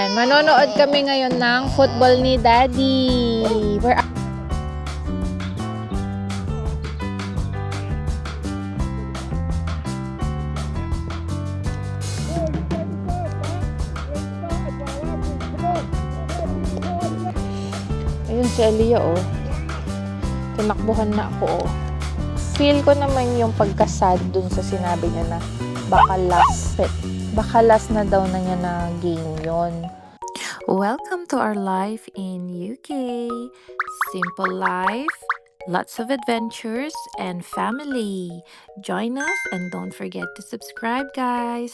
Ayan, manonood kami ngayon ng football ni Daddy. Ayun si Aliyah, oh. Tinakbuhan na ako, oh. Feel ko naman yung pagkasad dun sa sinabi niya na baka last na daw na niya na game yon. Welcome to our life in UK. Simple life, lots of adventures, and family. Join us and don't forget to subscribe, guys.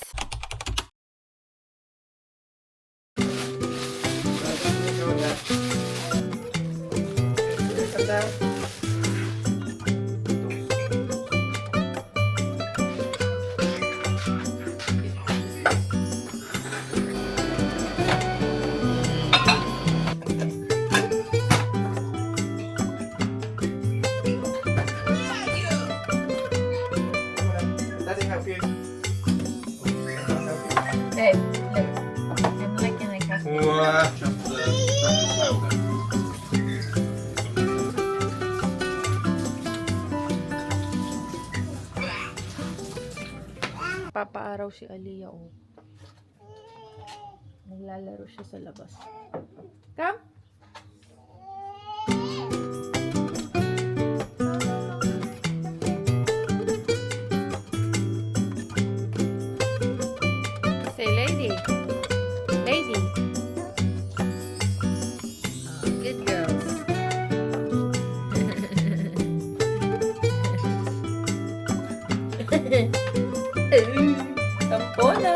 Papaaraw si Aliyah, oh. Naglalaro siya sa labas. Come! Say lady. Lady. Oh, good girls. Tampona.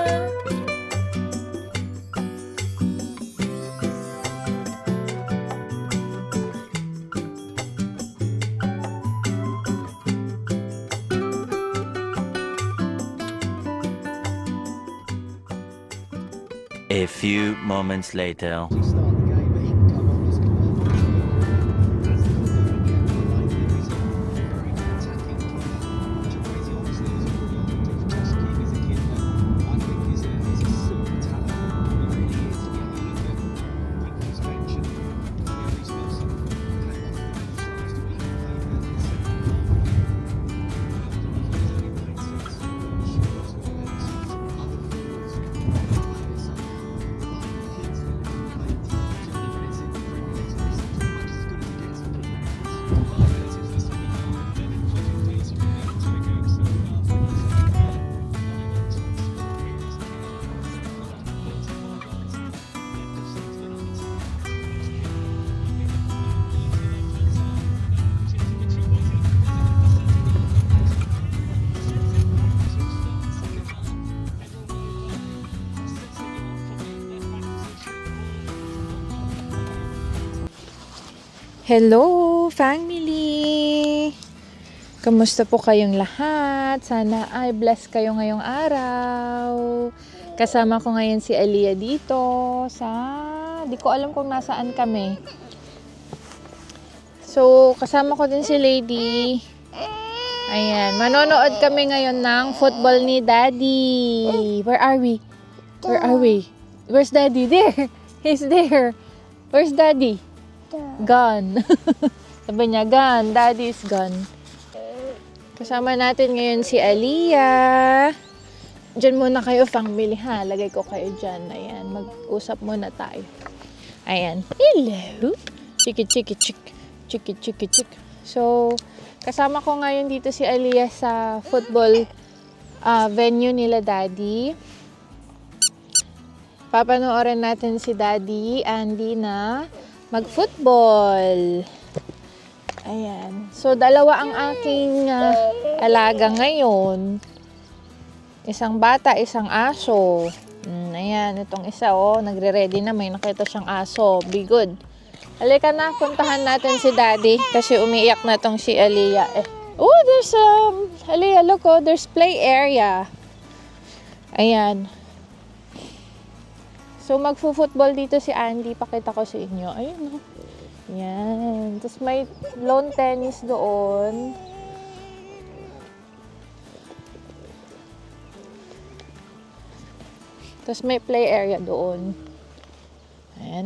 A few moments later. Hello, family! Kamusta po kayong lahat? Sana ay bless kayo ngayong araw. Kasama ko ngayon si Aliyah dito sa... Di ko alam kung nasaan kami. So, kasama ko din si Lady. Ayan, manonood kami ngayon ng football ni Daddy. Where are we? Where are we? Where's Daddy? There! He's there! Where's Daddy? Gone. Sabi niya, gone. Daddy is gone. Kasama natin ngayon si Aliyah. Diyan muna kayo, family, ha? Lagay ko kayo dyan. Ayan, mag-usap muna tayo. Ayan. Hello. Chiki, chiki, chik. Chiki, chiki, chik. So, kasama ko ngayon dito si Aliyah sa football venue nila Daddy. Papanoorin natin si Daddy, Andy na mag-football. Ayan. So, dalawa ang aking alaga ngayon. Isang bata, isang aso. Ayan, itong isa, oh, nagre-ready na. May nakita siyang aso. Be good. Halika na, puntahan natin si Daddy. Kasi umiiyak na tong si Aliyah. Oh, there's, Aliyah, look, oh, there's play area. Ayan. So, magfo-football dito si Andy. Pakita ko sa inyo. Ayun, oh. Yan. Tapos may lawn tennis doon. Tapos may play area doon.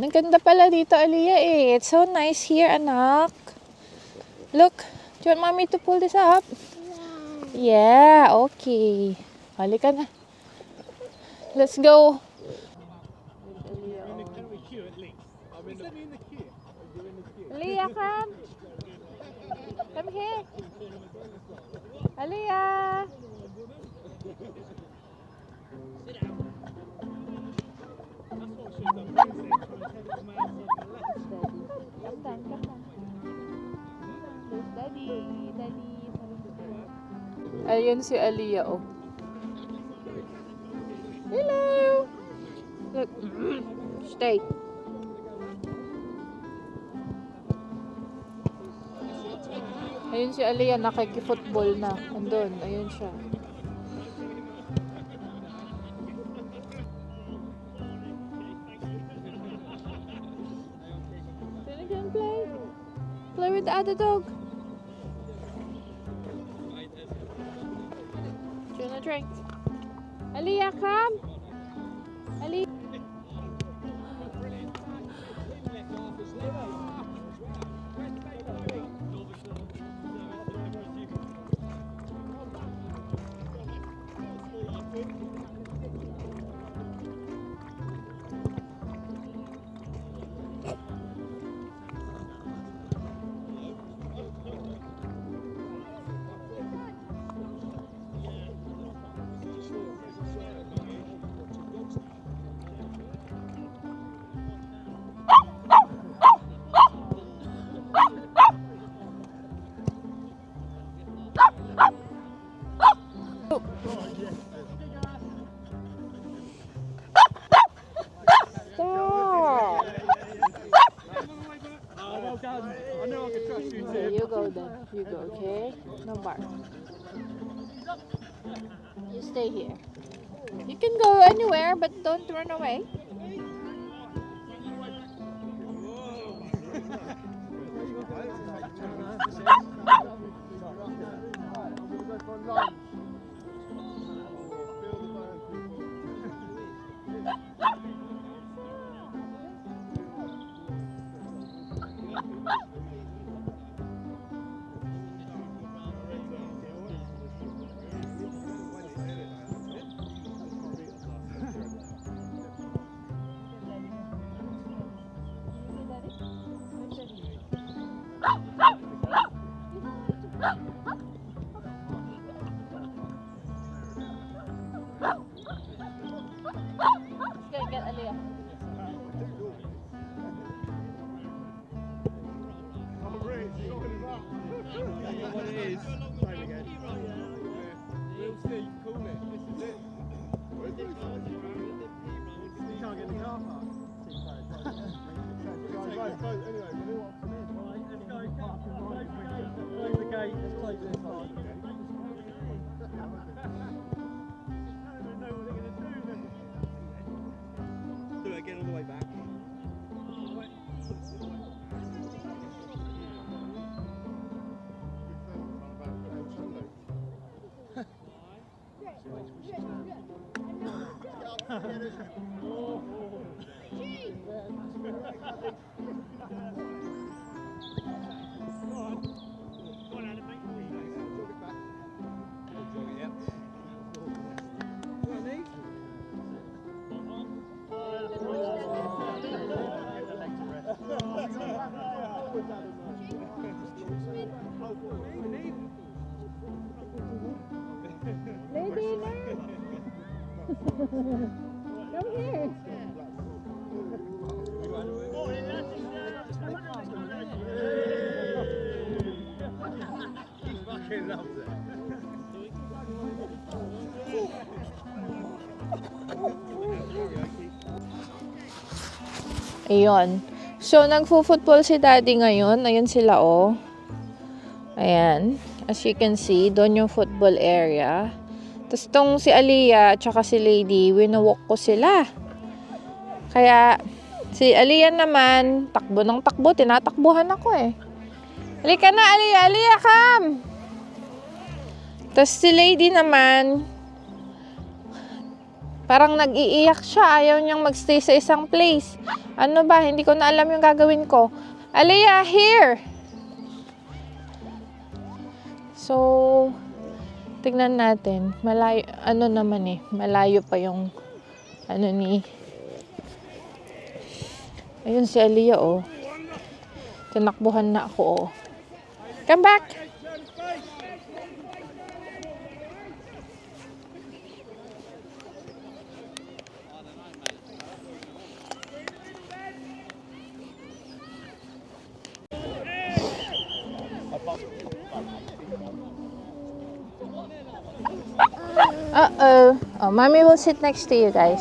Ang ganda pala dito, Aliyah eh. It's so nice here, anak. Look, do you want mommy to pull this up? Yeah, okay. Halika na. Let's go. Aliyah, come. Come here. Aliyah. Come down, come down. There's daddy, daddy. Ayun si Aliyah, oh. Hello. Look. Stay. Ayun si Aliyah, nakiki-football na. Andun, ayun siya. Then again, play. Play with the other dog. Do you wanna drink? Aliyah, come. Aliyah. Stop. Okay, you go then. You go, okay? No bark. You stay here. You can go anywhere, but don't run away. Let's go get Aliyah. Get all the way back. Lady, come here. He fucking loves it. Ayun. So, nagfo-football si daddy ngayon. Ayun sila, oh. Ayan. As you can see, doon yung football area. Tapos tong si Aliyah at saka si Lady, winawalk ko sila. Kaya, si Aliyah naman, takbo ng takbo. Tinatakbuhan ako eh. Halika na, Aliyah! Aliyah, come! Tapos si Lady naman, Parang nag-iiyak siya. Ayaw niyang magstay sa isang place. Ano ba? Hindi ko na alam yung gagawin ko. Aliyah, here! So, tignan natin. Malayo, ano naman eh. Malayo pa yung ano ni... Ayun si Aliyah, oh. Tinakbuhan na ako, oh. Come back! Uh-oh. Oh, mommy will sit next to you guys.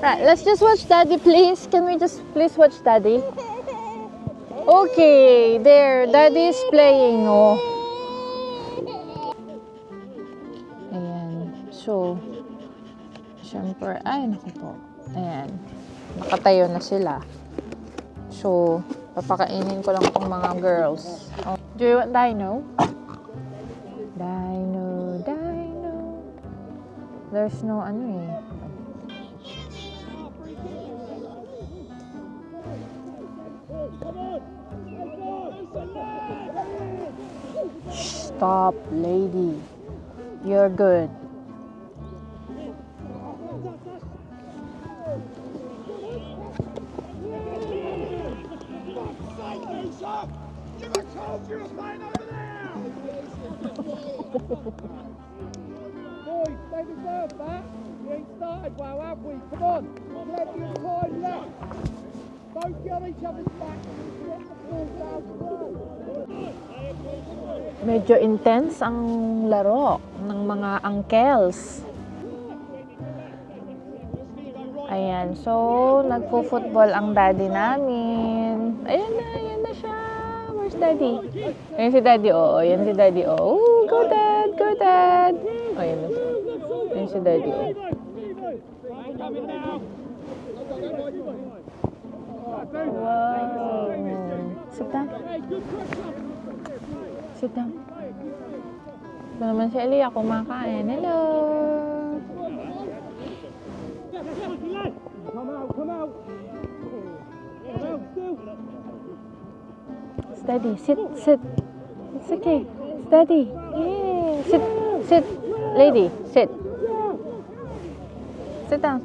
Right, let's just watch Daddy, please. Can we just please watch Daddy? Okay, there. Daddy is playing, oh. Ayan. So, syempre, ay, naku po. Ayan. Nakatayo na sila. So, papakainin ko lang itong mga girls. Oh. Do you want Dino? Dino. There's no ano eh. Stop, lady. You're good. Boys, they deserve that. We ain't started well, have we? Come on, plenty of time left. Don't get on each other's back. Get the ball down slow. Medyo intense ang laro ng mga uncles. Ayan, so nagpo-football ang daddy namin. Ayan na siya. Where's daddy? Ayan si daddy, oh. Ayan si daddy, oh. Ooh, go dad, go dad. Oh, ayan na siya. Ayan si daddy, oh. Wow. Sit down. Sit down. Ito naman si Aliyah kumakain. Hello. Come out. Steady. Sit. It's okay. Steady. Yeah. Sit. Lady, sit. Sit down.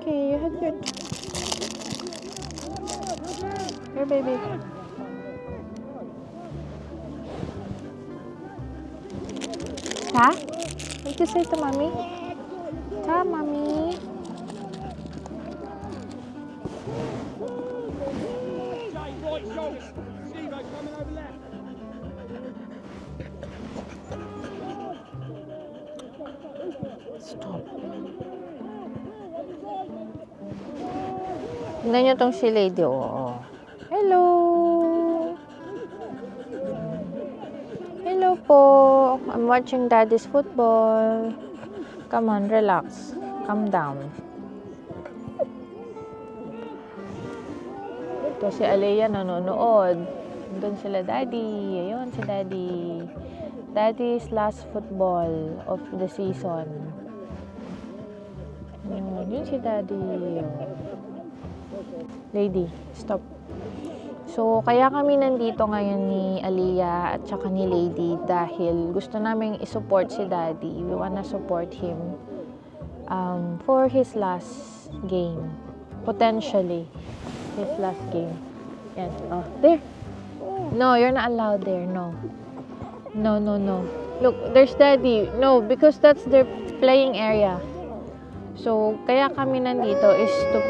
Okay, you had your... Here, baby. Ha? What did you say to mommy? Ha, mommy? Right shoulder. Steve, coming over left. Stop. Tingnan nyo tong si lady, oh. Hello! Hello po. I'm watching daddy's football. Come on, relax. Calm down. Ito si Aliyah nanonood. Doon sila daddy. Ayun si daddy. Daddy's last football of the season. Yun si daddy. Lady, stop. So, kaya kami nandito ngayon ni Aliyah at saka ni Lady dahil gusto naming isupport si daddy. We wanna support him for his last game. Potentially, his last game. Yan. Oh, there. No, you're not allowed there. No. No. Look, there's daddy. No, because that's their playing area. So, kaya kami nandito is to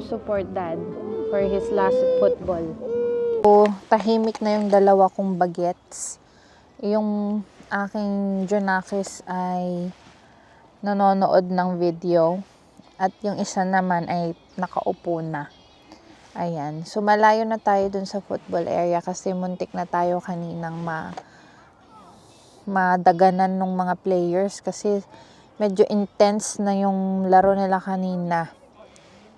support dad for his last football. So, tahimik na yung dalawa kong bagets. Yung aking Junakis ay nanonood ng video at yung isa naman ay nakaupo na. Ayan. So, malayo na tayo dun sa football area kasi muntik na tayo kaninang madaganan ng mga players kasi medyo intense na yung laro nila kanina.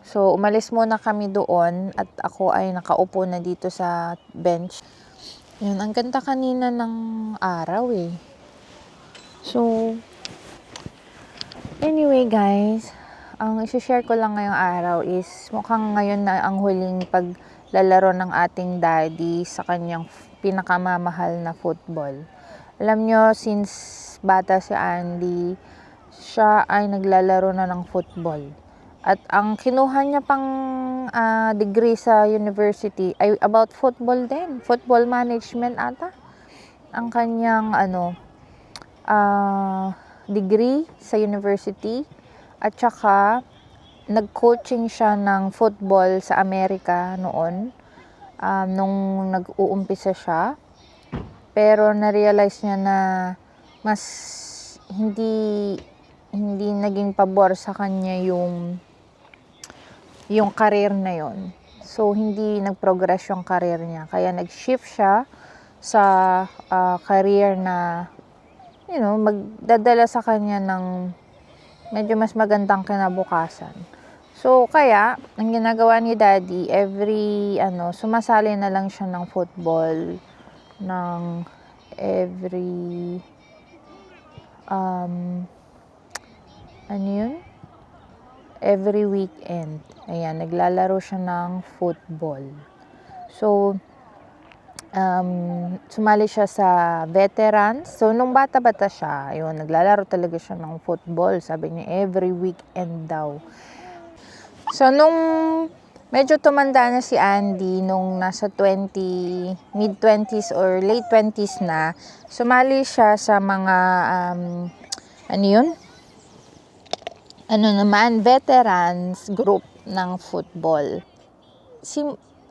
So, umalis muna kami doon at ako ay nakaupo na dito sa bench. Yun, ang ganda kanina ng araw eh. So, anyway guys, ang isi-share ko lang ngayong araw is mukhang ngayon na ang huling paglalaro ng ating daddy sa kanyang pinakamamahal na football. Alam nyo, since bata si Andy, siya ay naglalaro na ng football. At ang kinuha niya pang degree sa university ay about football din. Football management ata. Ang kanyang degree sa university. At saka, nag-coaching siya ng football sa Amerika noon. Nung nag-uumpisa siya. Pero na-realize niya na mas hindi naging pabor sa kanya yung career na yon. So, hindi nag-progress yung career niya. Kaya nag-shift siya sa career na, magdadala sa kanya ng medyo mas magandang kinabukasan. So, kaya, ang ginagawa ni Daddy, sumasali na lang siya ng football ng every weekend. Ayan, naglalaro siya ng football. So, sumali siya sa veterans. So, nung bata-bata siya, ayun, naglalaro talaga siya ng football. Sabi niya, every weekend daw. So, nung medyo tumanda na si Andy, nung nasa mid-20s or late 20s na, sumali siya sa mga, veterans group ng football.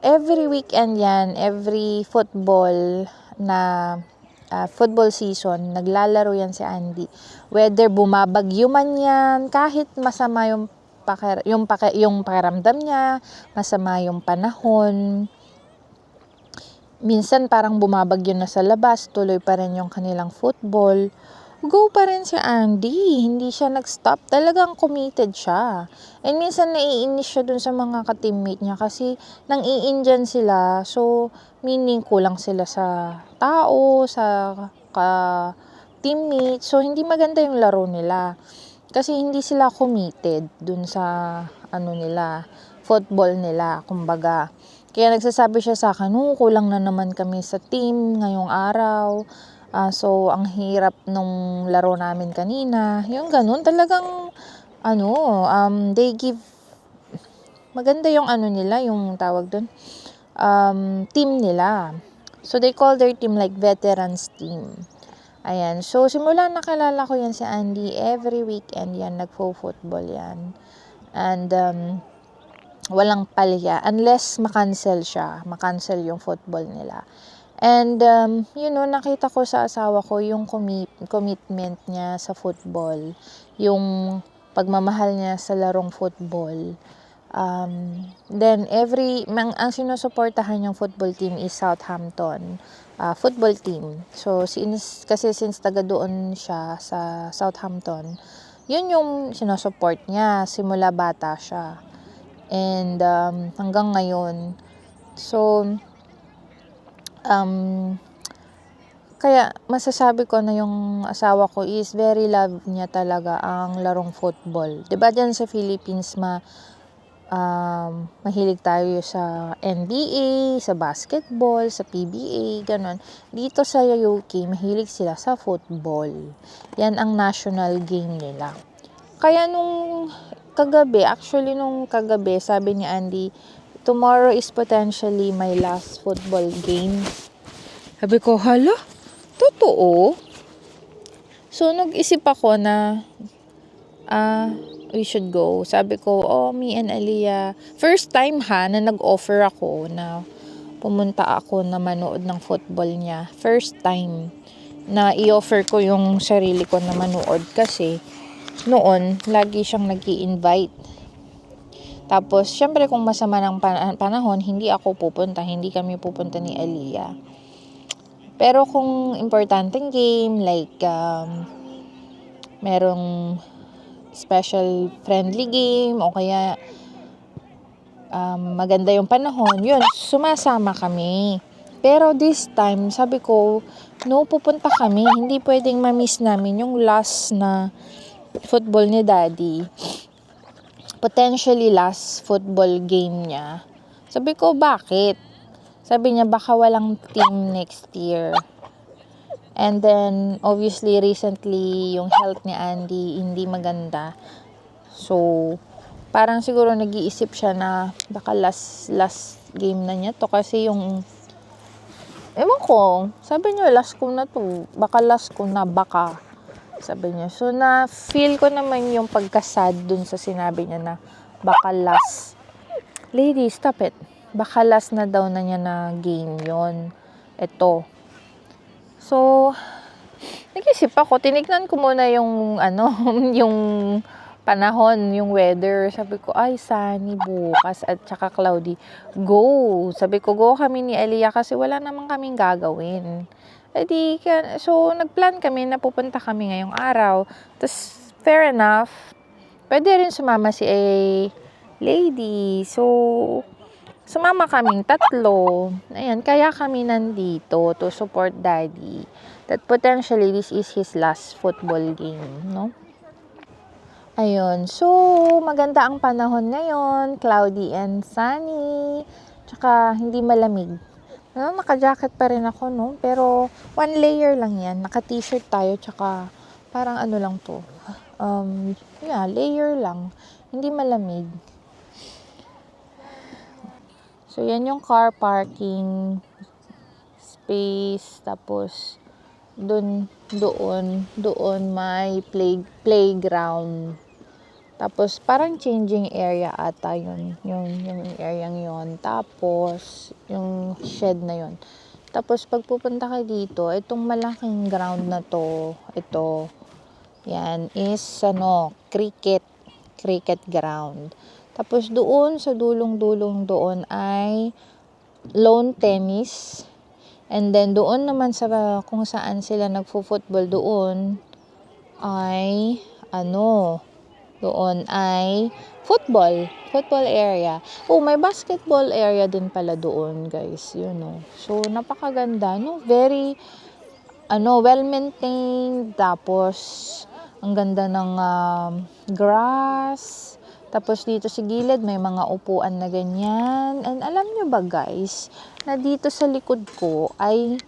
Every weekend yan, every football na football season, naglalaro yan si Andy. Whether bumabagyo man yan, kahit masama yung pakiramdam niya, masama yung panahon. Minsan parang bumabagyo na sa labas, tuloy pa rin yung kanilang football. Go pa rin si Andy, hindi siya nag-stop, talagang committed siya. And minsan naiinis siya dun sa mga ka-teammate niya kasi nang iindiyan sila, so meaning kulang sila sa tao, sa ka-teammate, so hindi maganda yung laro nila. Kasi hindi sila committed dun sa football nila, kumbaga. Kaya nagsasabi siya sa akin, kulang na naman kami sa team ngayong araw. So, ang hirap nung laro namin kanina. Yung ganun, talagang, they give, maganda yung nila, yung tawag dun, team nila. So, they call their team like veterans team. Ayan. So, simula nakilala ko yan si Andy. Every weekend yan, nagfo-football yan. And, walang palya. Unless makancel siya. Makancel yung football nila. And, nakita ko sa asawa ko yung commitment niya sa football. Yung pagmamahal niya sa larong football. Then, ang sinusuportahan yung football team is Southampton football team. So, since taga doon siya sa Southampton, yun yung sinusupport niya simula bata siya. And hanggang ngayon. So, kaya masasabi ko na yung asawa ko is very love niya talaga ang larong football. Diba dyan sa Philippines mahilig tayo sa NBA, sa basketball, sa PBA, ganon. Dito sa UK, mahilig sila sa football. Yan ang national game nila. Kaya nung kagabi, sabi ni Andy, tomorrow is potentially my last football game. Sabi ko, hala? Totoo? So, nag-isip ako na, we should go. Sabi ko, me and Aliyah, first time na nag-offer ako na pumunta ako na manood ng football niya. First time na i-offer ko yung sarili ko na manood kasi noon, lagi siyang nag-i-invite. Tapos, syempre kung masama ng panahon, hindi ako pupunta, hindi kami pupunta ni Aliyah. Pero kung importanteng game, like, merong special friendly game, o kaya maganda yung panahon, yun, sumasama kami. Pero this time, sabi ko, no, pupunta kami. Hindi pwedeng ma-miss namin yung last na football ni Daddy. Potentially last football game niya. Sabi ko, bakit? Sabi niya, baka walang team next year. And then, obviously, recently, yung health ni Andy, hindi maganda. So, parang siguro nag-iisip siya na baka last game na niya to. Kasi yung, ewan ko, sabi niya, last ko na to. Baka last ko na, baka. Sabi niya. So, na-feel ko naman yung pagka-sad dun sa sinabi niya na baka last. Lady, stop it. Baka last na daw na niya na game yon. Ito. So, nag-isip ako. Tinignan ko muna yung, yung panahon, yung weather. Sabi ko, ay, sunny bukas at saka cloudy. Go! Sabi ko, go kami ni Aliyah kasi wala naman kaming gagawin. So, nagplan kami na pupunta kami ngayong araw. Tapos, fair enough, pwede rin sumama si Lady. So, sumama kaming tatlo. Ayan, kaya kami nandito to support Daddy. That potentially, this is his last football game, no? Ayun. So, maganda ang panahon ngayon. Cloudy and sunny. Tsaka, hindi malamig. Naka-jacket pa rin ako, no? Pero, one layer lang yan. Naka-t-shirt tayo, tsaka, parang lang to. Layer lang. Hindi malamig. So, yan yung car parking space. Tapos, doon may playground. Tapos, parang changing area ata yun. Yung area yun. Tapos, yung shed na yun. Tapos, pag pupunta ka dito, itong malaking ground na to, ito, yan, is, cricket ground. Tapos, doon, sa dulong-dulong doon ay lawn tennis. And then, doon naman sa kung saan sila nagfo-football doon ay, doon ay football area. Oh, may basketball area din pala doon, guys. So, napakaganda, no? Very, well-maintained. Tapos, ang ganda ng grass. Tapos, dito sa gilid, may mga upuan na ganyan. And alam nyo ba, guys, na dito sa likod ko ay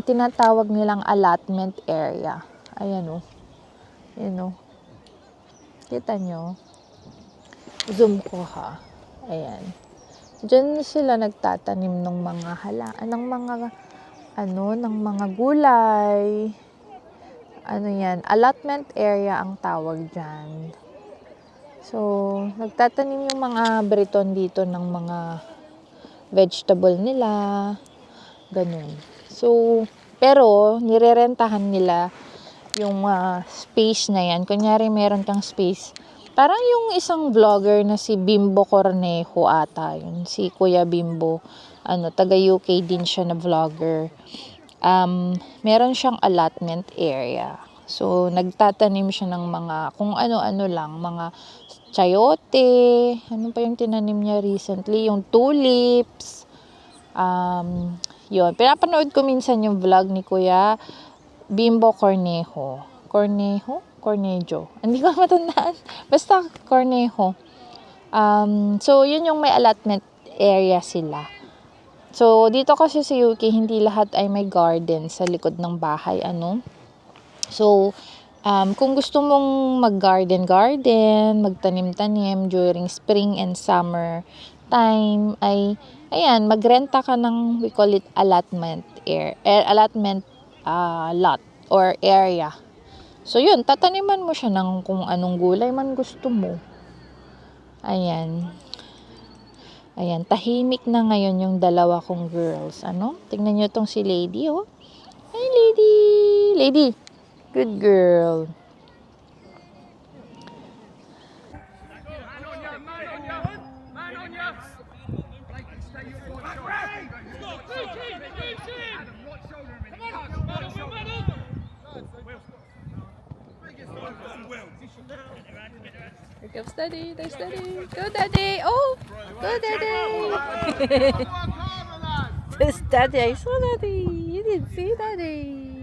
tinatawag nilang allotment area. Ayan, Kita nyo? Zoom ko, ha. Ayan. Diyan sila nagtatanim ng mga ng mga gulay. Yan? Allotment area ang tawag dyan. So, nagtatanim yung mga Briton dito ng mga vegetable nila. Ganun. So, pero, nirerentahan nila yung space na yan. Kunyari, meron kang space. Parang yung isang vlogger na si Bimbo Cornejo ata yun. Si Kuya Bimbo. Taga UK din siya na vlogger. Meron siyang allotment area. So, nagtatanim siya ng mga, kung ano-ano lang, mga chayote. Ano pa yung tinanim niya recently? Yung tulips. Yun. Pinapanood ko minsan yung vlog ni Kuya Bimbo Cornejo. Cornejo. Hindi ko matandaan. Basta Cornejo. So, yun yung may allotment area sila. So, dito kasi sa UK, hindi lahat ay may garden sa likod ng bahay. So, kung gusto mong mag-garden, magtanim-tanim during spring and summer time, ay, ayan, magrenta ka ng, we call it allotment lot or area. So, yun, tataniman mo siya ng kung anong gulay man gusto mo. Ayan. Ayan, tahimik na ngayon yung dalawa kong girls. Tingnan nyo tong si Lady, oh. Hey, lady. Lady. Good girl. Here comes Daddy. There's Daddy. Go, Daddy. Oh, go, Daddy. There's Daddy. I saw Daddy. You didn't see Daddy.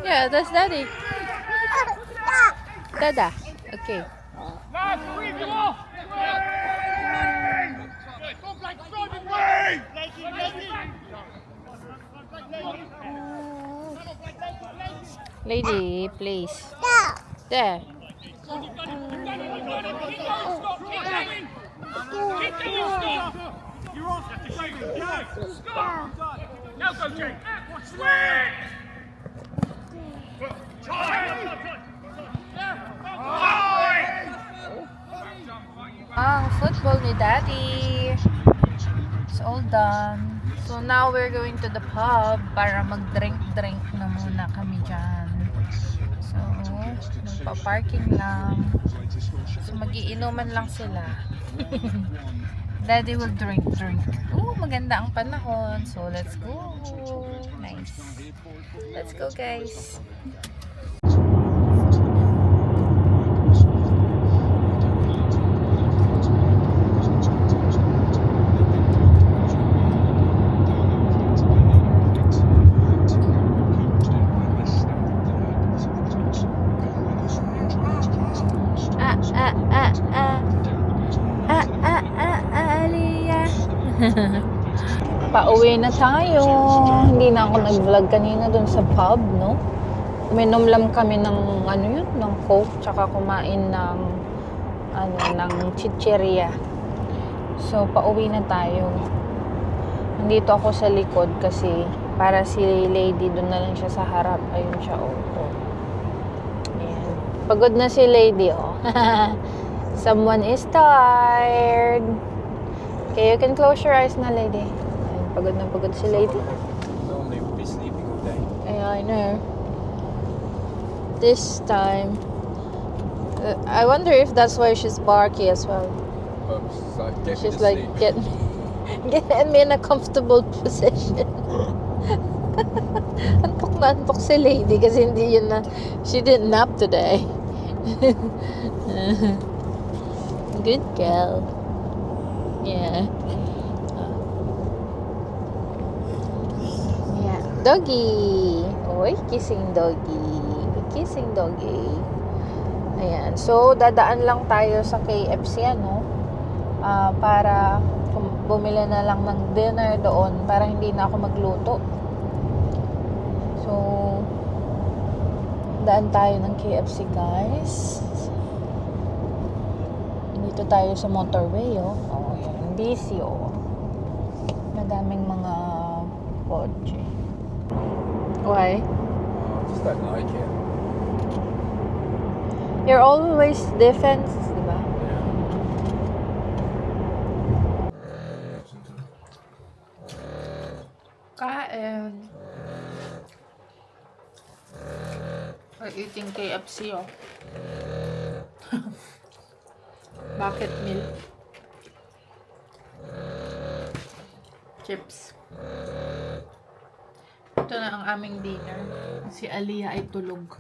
Yeah, that's Daddy. Dada. Okay. Lady, please. There. Now go, Jake. Ang football ni Daddy. It's all done. So now we're going to the pub para mag-drink na muna kami dyan. So, magpa-parking lang. So, mag-iinuman lang sila. Daddy will drink. Oh, maganda ang panahon. So, let's go. Nice. Let's go, guys. Pauwi na tayo. Hindi na ako nag-vlog kanina dun sa pub, no? Uminom lang kami ng ng Coke, tsaka kumain ng ng chicheria. So pauwi na tayo. Nandito ako sa likod kasi para si Lady dun na lang siya sa harap. Ayun siya, oh. Ayan. Pagod na si Lady, oh. Someone is tired. Okay, you can close your eyes na, Lady. Pagod na pagod si Lady. Normally would be sleeping all day. Yeah, I know. This time, I wonder if that's why she's barky as well. It's like, get me She's to like, sleep. get me in a comfortable position. Antok na antok si Lady kasi hindi yun na, she didn't nap today. Good girl. Yeah. Doggy! Oy, kissing doggy. Kissing doggy. Ayan. So, dadaan lang tayo sa KFC, para bumili na lang ng dinner doon para hindi na ako magluto. So, daan tayo ng KFC, guys. Dito tayo sa motorway, oh. Oh, yan. Busy, oh. Madaming mga kotse. Why? I just don't like it. You're always defense, di ba? Kain. We're eating KFC, oh. Bucket meal. Chips. Ito na ang aming dinner. Si Aliyah ay tulog.